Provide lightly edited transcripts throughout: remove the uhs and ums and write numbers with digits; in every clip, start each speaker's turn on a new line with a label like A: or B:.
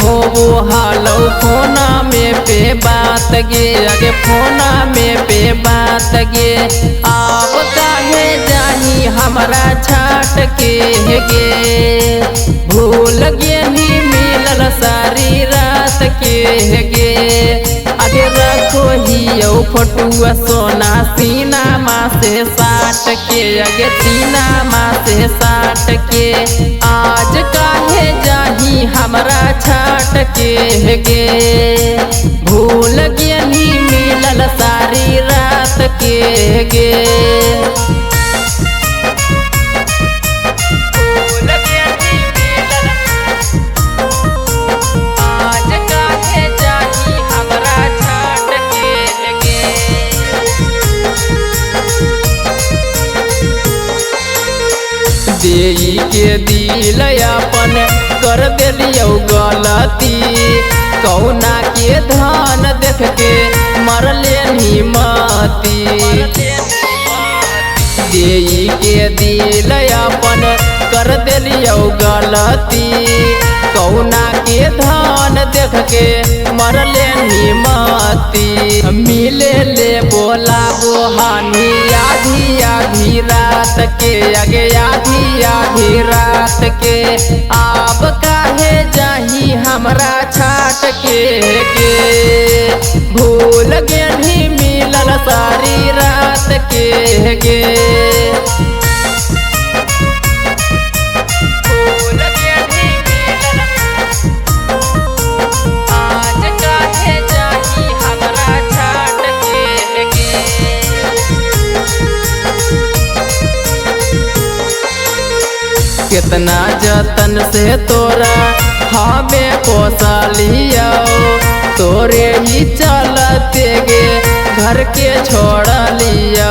A: हो वो हालो फोना में पे बात गे आगे फोना में पे बात गे आप काहे जाही हमरा छाट के गे भूल गे नी मिलल सारी रात के गे आगे रखो ही फोटुआ सोना सीना माँ से साट के आगे सीना माँ से साट के आज काहे जाही हमरा छाट के गे भूल गे नी मिलल सारी रात के गे देई के दिल अपन कर दिलियो गलती कौना के धान देख के मरले नी मती देई के दिल अपन कर दिलियो गलती कौना के धान देख के मरले नी मती मिले ले बोला बोहानी आधी आधी रात के आगे आधी आधी रात के आप काहे जाही हमरा छाट के गे भूल गे नी मिलल सारी रात के गे कितना जतन से तोरा हमें पोसा लिया तोरे ही चलते गे घर के छोड़ लिया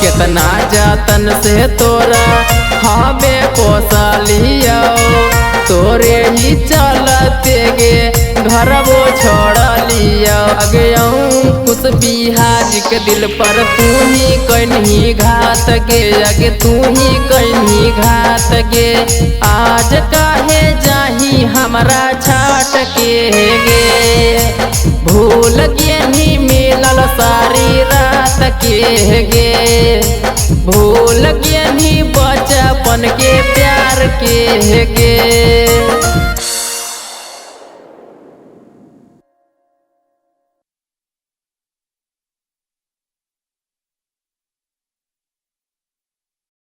A: कितना जतन से तोरा हमें पोसा लिया तोरे ही चलते गे घर वो छोड़ लिया अगे कुछ बिहार के दिल पर तू ही कहीं घात गे अगे तू ही कहीं घात गे आज काहे जाही हमरा छाट के गे भूल गे नी मिलल सारी रात के गे भूल गे नी बचपन के प्यार के गे।